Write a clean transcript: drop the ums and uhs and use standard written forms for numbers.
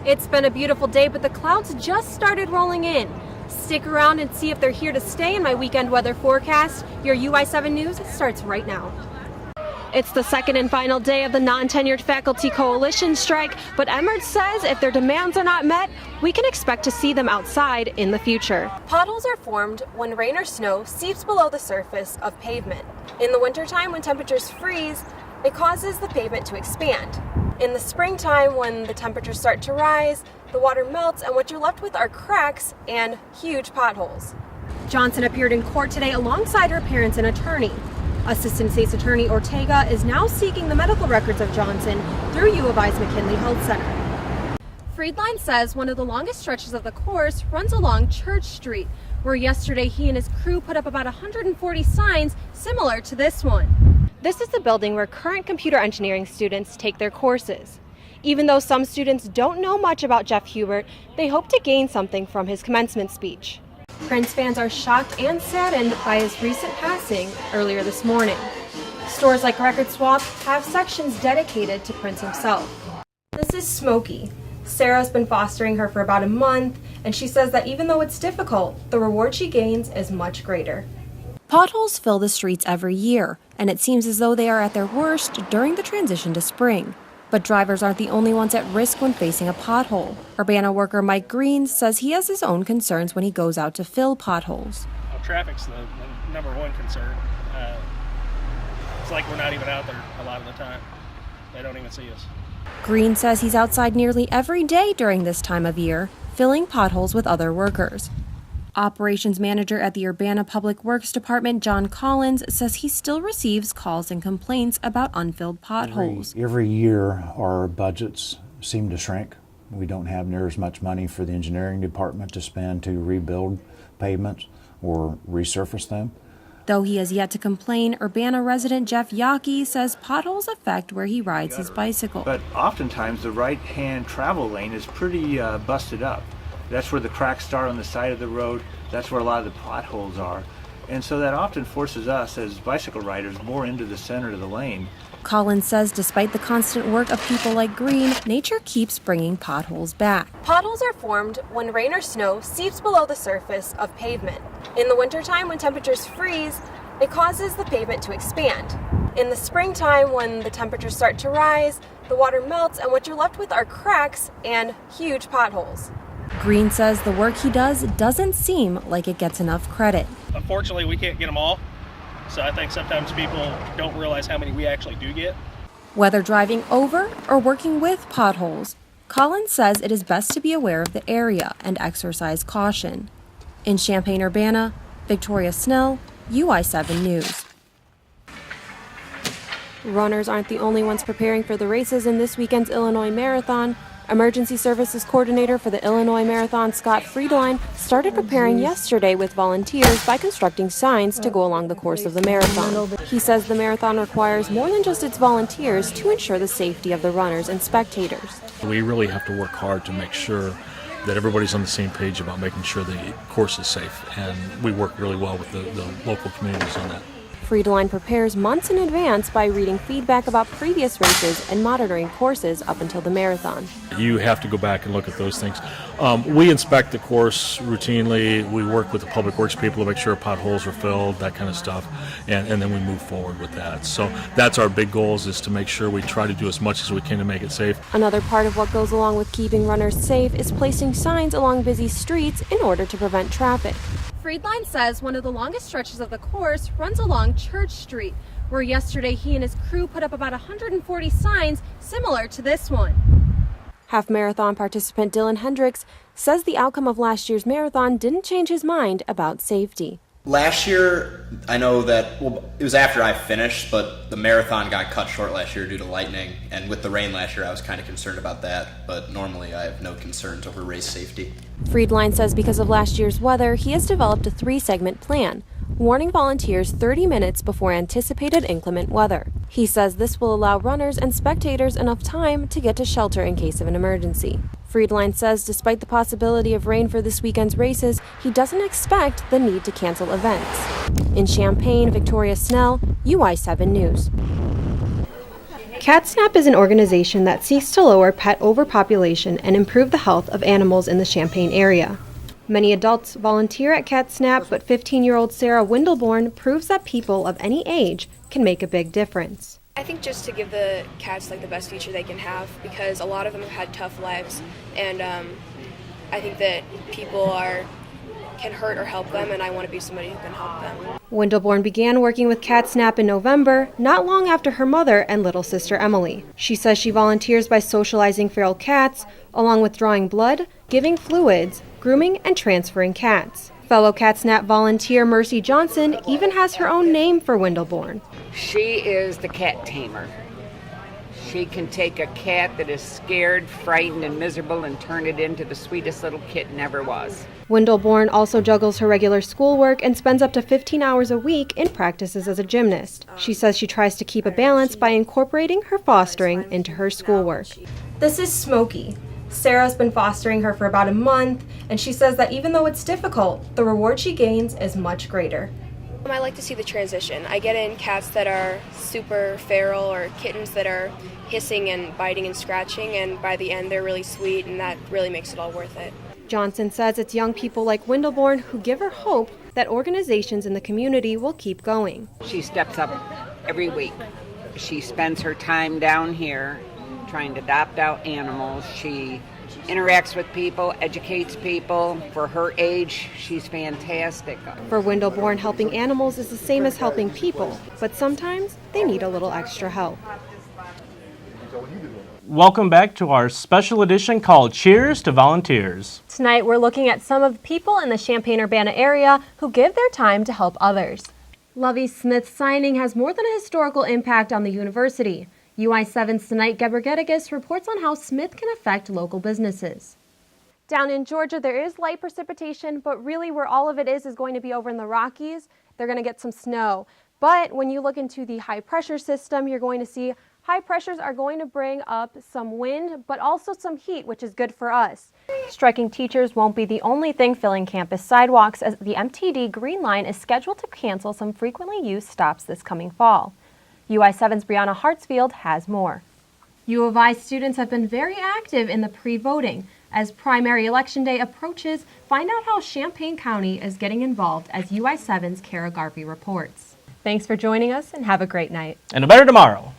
It's been a beautiful day, but the clouds just started rolling in. Stick around and see if they're here to stay in my weekend weather forecast. Your UI7 News starts right now. It's the second and final day of the non-tenured faculty coalition strike, but Emmert says if their demands are not met, we can expect to see them outside in the future. Potholes are formed when rain or snow seeps below the surface of pavement. In the wintertime, when temperatures freeze, it causes the pavement to expand. In the springtime, when the temperatures start to rise, the water melts and what you're left with are cracks and huge potholes. Johnson appeared in court today alongside her parents and attorney. Assistant State's Attorney Ortega is now seeking the medical records of Johnson through U of I's McKinley Health Center. Friedline says one of the longest stretches of the course runs along Church Street, where yesterday he and his crew put up about 140 signs similar to this one. This is the building where current computer engineering students take their courses. Even though some students don't know much about Jeff Hubert, they hope to gain something from his commencement speech. Prince fans are shocked and saddened by his recent passing earlier this morning. Stores like Record Swap have sections dedicated to Prince himself. This is Smokey. Sarah's been fostering her for about a month, and she says that even though it's difficult, the reward she gains is much greater. Potholes fill the streets every year, and it seems as though they are at their worst during the transition to spring. But drivers aren't the only ones at risk when facing a pothole. Urbana worker Mike Green says he has his own concerns when he goes out to fill potholes. Well, traffic's the number one concern. It's like we're not even out there a lot of the time. They don't even see us. Green says he's outside nearly every day during this time of year, filling potholes with other workers. Operations manager at the Urbana Public Works Department, John Collins, says he still receives calls and complaints about unfilled potholes. Every year our budgets seem to shrink. We don't have near as much money for the engineering department to spend to rebuild pavements or resurface them. Though he has yet to complain, Urbana resident Jeff Yockey says potholes affect where he rides his bicycle. But oftentimes the right-hand travel lane is pretty busted up. That's where the cracks start on the side of the road. That's where a lot of the potholes are. And so that often forces us as bicycle riders more into the center of the lane. Collins says despite the constant work of people like Green, nature keeps bringing potholes back. Potholes are formed when rain or snow seeps below the surface of pavement. In the wintertime, when temperatures freeze, it causes the pavement to expand. In the springtime, when the temperatures start to rise, the water melts and what you're left with are cracks and huge potholes. Green says the work he does doesn't seem like it gets enough credit. Unfortunately, we can't get them all, so I think sometimes people don't realize how many we actually do get. Whether driving over or working with potholes, Collins says it is best to be aware of the area and exercise caution. In Champaign-Urbana, Victoria Snell, UI7 News. Runners aren't the only ones preparing for the races in this weekend's Illinois Marathon. Emergency Services Coordinator for the Illinois Marathon, Scott Friedline, started preparing yesterday with volunteers by constructing signs to go along the course of the marathon. He says the marathon requires more than just its volunteers to ensure the safety of the runners and spectators. We really have to work hard to make sure that everybody's on the same page about making sure the course is safe, and we work really well with the local communities on that. Friedline prepares months in advance by reading feedback about previous races and monitoring courses up until the marathon. You have to go back and look at those things. We inspect the course routinely. We work with the public works people to make sure potholes are filled, that kind of stuff, and then we move forward with that. So that's our big goals, is to make sure we try to do as much as we can to make it safe. Another part of what goes along with keeping runners safe is placing signs along busy streets in order to prevent traffic. Friedline says one of the longest stretches of the course runs along Church Street, where yesterday he and his crew put up about 140 signs similar to this one. Half marathon participant Dylan Hendricks says the outcome of last year's marathon didn't change his mind about safety. Last year, I know that, it was after I finished, but the marathon got cut short last year due to lightning, and with the rain last year I was kind of concerned about that, but normally I have no concerns over race safety. Friedline says because of last year's weather, he has developed a 3-segment plan, warning volunteers 30 minutes before anticipated inclement weather. He says this will allow runners and spectators enough time to get to shelter in case of an emergency. Friedline says despite the possibility of rain for this weekend's races, he doesn't expect the need to cancel events. In Champaign, Victoria Snell, UI7 News. CatSnap is an organization that seeks to lower pet overpopulation and improve the health of animals in the Champaign area. Many adults volunteer at CatSnap, but 15-year-old Sarah Windelborn proves that people of any age can make a big difference. I think just to give the cats the best future they can have, because a lot of them have had tough lives, and I think that people can hurt or help them, and I want to be somebody who can help them. Windelborn began working with CatSnap in November, not long after her mother and little sister Emily. She says she volunteers by socializing feral cats, along with drawing blood, giving fluids, grooming, and transferring cats. Fellow CatSnap volunteer Mercy Johnson even has her own name for Windelborn. She is the cat tamer. She can take a cat that is scared, frightened, and miserable and turn it into the sweetest little kitten ever was. Windelborn also juggles her regular schoolwork and spends up to 15 hours a week in practices as a gymnast. She says she tries to keep a balance by incorporating her fostering into her schoolwork. This is Smokey. Sarah's been fostering her for about a month, and she says that even though it's difficult, the reward she gains is much greater. I like to see the transition. I get in cats that are super feral or kittens that are hissing and biting and scratching, and by the end they're really sweet, and that really makes it all worth it. Johnson says it's young people like Windelborn who give her hope that organizations in the community will keep going. She steps up every week. She spends her time down here trying to adopt out animals. She interacts with people, educates people. For her age, she's fantastic. For Windelborn, helping animals is the same as helping people, but sometimes they need a little extra help. Welcome back to our special edition called Cheers to Volunteers. Tonight we're looking at some of the people in the Champaign-Urbana area who give their time to help others. Lovie Smith's signing has more than a historical impact on the university. UI7's Tonight Gebergetigus reports on how Smith can affect local businesses. Down in Georgia, there is light precipitation, but really where all of it is going to be over in the Rockies. They're going to get some snow. But when you look into the high pressure system, you're going to see high pressures are going to bring up some wind, but also some heat, which is good for us. Striking teachers won't be the only thing filling campus sidewalks, as the MTD Green Line is scheduled to cancel some frequently used stops this coming fall. UI7's Brianna Hartsfield has more. U of I students have been very active in the pre-voting. As primary election day approaches, find out how Champaign County is getting involved as UI7's Kara Garvey reports. Thanks for joining us and have a great night. And a better tomorrow.